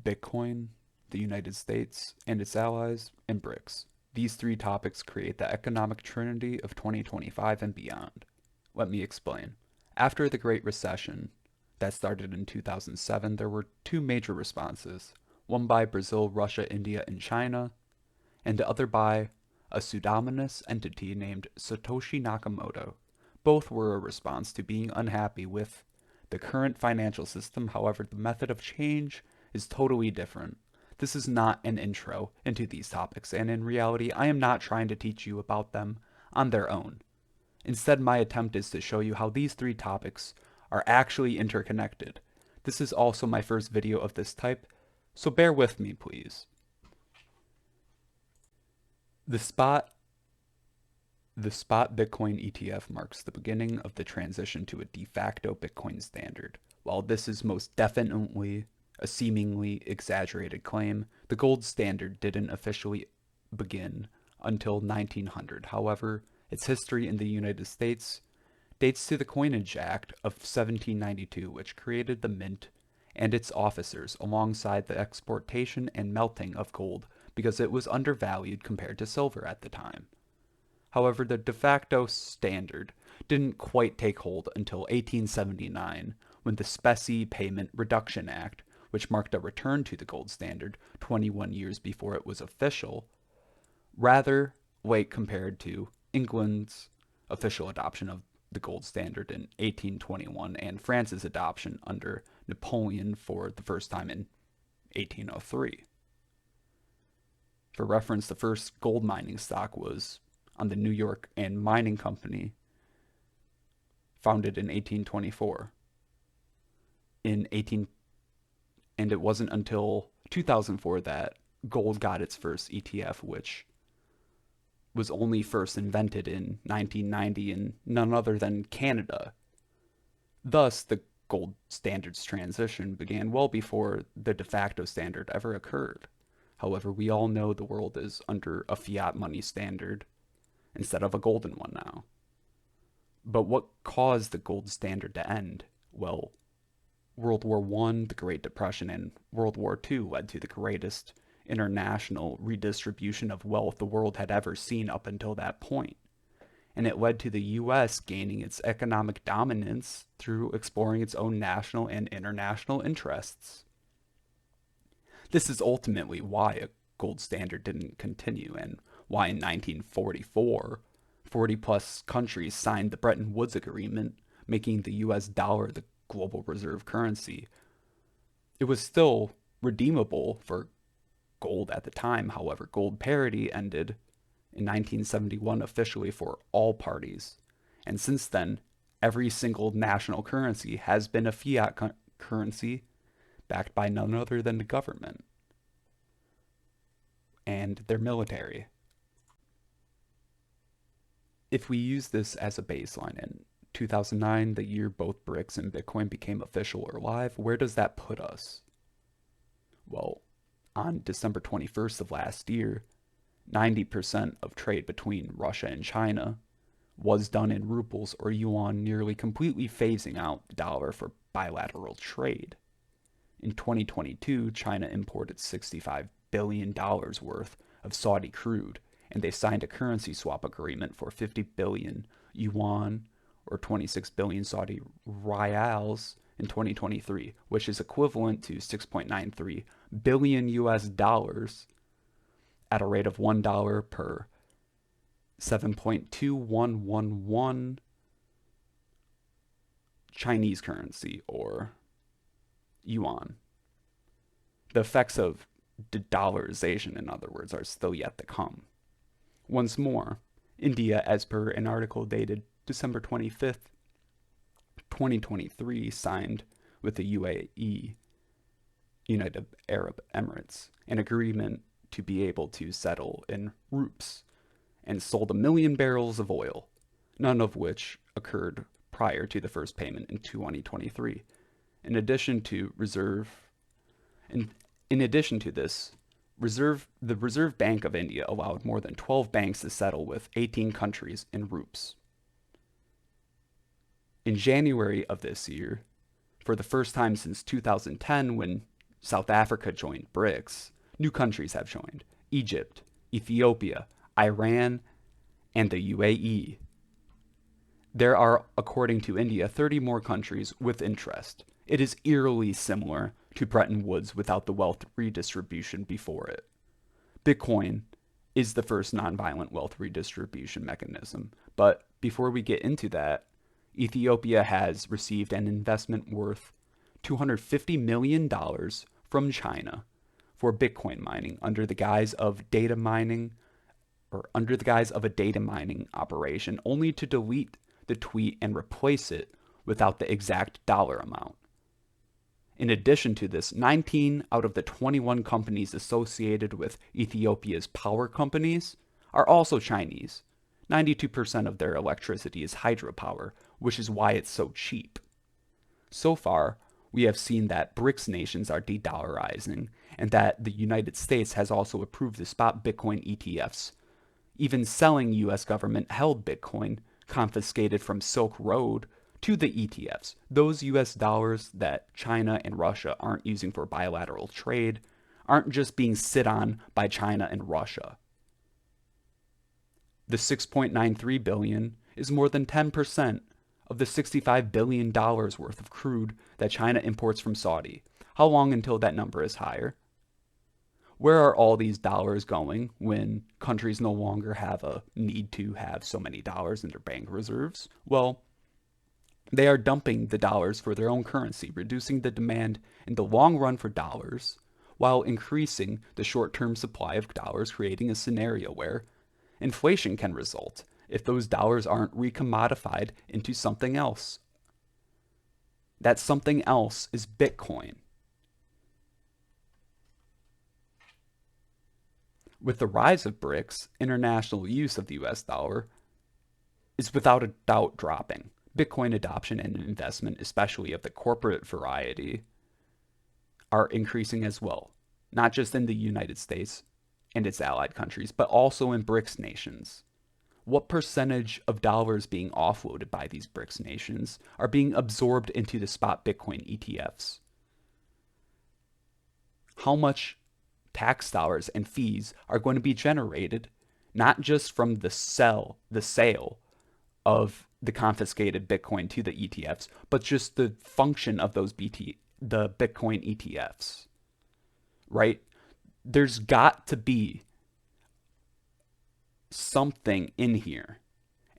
Bitcoin, the United States and its allies, and BRICs. These three topics create the economic trinity of 2025 and beyond. Let me explain. After the Great Recession that started in 2007, there were two major responses, one by Brazil, Russia, India, and China, and the other by a pseudonymous entity named Satoshi Nakamoto. Both were a response to being unhappy with the current financial system. However, the method of change is totally different. This is not an intro into these topics, and in reality, I am not trying to teach you about them on their own. Instead, my attempt is to show you how these three topics are actually interconnected. This is also my first video of this type, so bear with me, please. The spot Bitcoin ETF marks the beginning of the transition to a de facto Bitcoin standard. While this is most definitely a seemingly exaggerated claim, the gold standard didn't officially begin until 1900. However, its history in the United States dates to the Coinage Act of 1792, which created the mint and its officers alongside the exportation and melting of gold because it was undervalued compared to silver at the time. However, the de facto standard didn't quite take hold until 1879, when the Specie Payment Reduction Act, which marked a return to the gold standard 21 years before it was official, rather late compared to England's official adoption of the gold standard in 1821 and France's adoption under Napoleon for the first time in 1803. For reference, the first gold mining stock was on the New York and Mining Company, founded in 1824. And it wasn't until 2004 that gold got its first ETF, which was only first invented in 1990 in none other than Canada. Thus, the gold standard's transition began well before the de facto standard ever occurred. However, we all know the world is under a fiat money standard instead of a golden one now. But what caused the gold standard to end? Well, World War I, the Great Depression, and World War II led to the greatest international redistribution of wealth the world had ever seen up until that point. And it led to the US gaining its economic dominance through exploring its own national and international interests. This is ultimately why a gold standard didn't continue, and why in 1944, 40 plus countries signed the Bretton Woods Agreement, making the US dollar the global reserve currency. It was still redeemable for gold at the time. However, gold parity ended in 1971 officially for all parties. And since then, every single national currency has been a fiat currency backed by none other than the government and their military. If we use this as a baseline, in 2009, the year both BRICs and Bitcoin became official or live, where does that put us? Well, on December 21st of last year, 90% of trade between Russia and China was done in rubles or yuan, nearly completely phasing out the dollar for bilateral trade. In 2022, China imported $65 billion worth of Saudi crude, and they signed a currency swap agreement for 50 billion yuan or 26 billion Saudi rials in 2023, which is equivalent to 6.93 billion US dollars at a rate of $1 per 7.2111 Chinese currency or yuan. The effects of dedollarization, in other words, are still yet to come. Once more, India, as per an article dated December 25th, 2023, signed with the UAE, United Arab Emirates, an agreement to be able to settle in rupees, and sold 1 million barrels of oil, none of which occurred prior to the first payment in 2023. In addition to this, the Reserve Bank of India allowed more than 12 banks to settle with 18 countries in rupees. In January of this year, for the first time since 2010, when South Africa joined BRICS. New countries have joined: Egypt, Ethiopia, Iran, and the UAE. There are, according to India, 30 more countries with interest. It is eerily similar to Bretton Woods without the wealth redistribution before it. Bitcoin is the first nonviolent wealth redistribution mechanism. But before we get into that, Ethiopia has received an investment worth $250 million from China for Bitcoin mining under the guise of data mining or under the guise of a data mining operation, only to delete the tweet and replace it without the exact dollar amount. In addition to this, 19 out of the 21 companies associated with Ethiopia's power companies are also Chinese. 92% of their electricity is hydropower, which is why it's so cheap. So far, we have seen that BRICS nations are de-dollarizing, and that the United States has also approved the spot Bitcoin ETFs, even selling US government-held Bitcoin confiscated from Silk Road to the ETFs, those US dollars that China and Russia aren't using for bilateral trade, aren't just being sit on by China and Russia. The $6.93 billion is more than 10% of the $65 billion worth of crude that China imports from Saudi. How long until that number is higher? Where are all these dollars going when countries no longer have a need to have so many dollars in their bank reserves? Well, they are dumping the dollars for their own currency, reducing the demand in the long run for dollars, while increasing the short-term supply of dollars, creating a scenario where inflation can result if those dollars aren't recommodified into something else. That something else is Bitcoin. With the rise of BRICS, international use of the US dollar is without a doubt dropping. Bitcoin adoption and investment, especially of the corporate variety, are increasing as well, not just in the United States and its allied countries, but also in BRICS nations. What percentage of dollars being offloaded by these BRICS nations are being absorbed into the spot Bitcoin ETFs? How much tax dollars and fees are going to be generated, not just from the sale of the confiscated Bitcoin to the ETFs, but just the function of the Bitcoin ETFs, right? There's got to be something in here.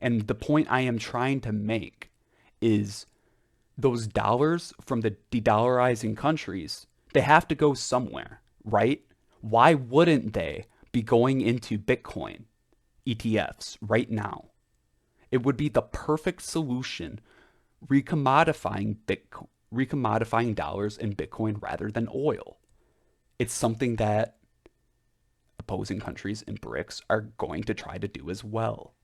And the point I am trying to make is those dollars from the de-dollarizing countries, they have to go somewhere, right? Why wouldn't they be going into Bitcoin ETFs right now? It would be the perfect solution, recommodifying dollars in Bitcoin rather than oil. It's something that opposing countries in BRICS are going to try to do as well.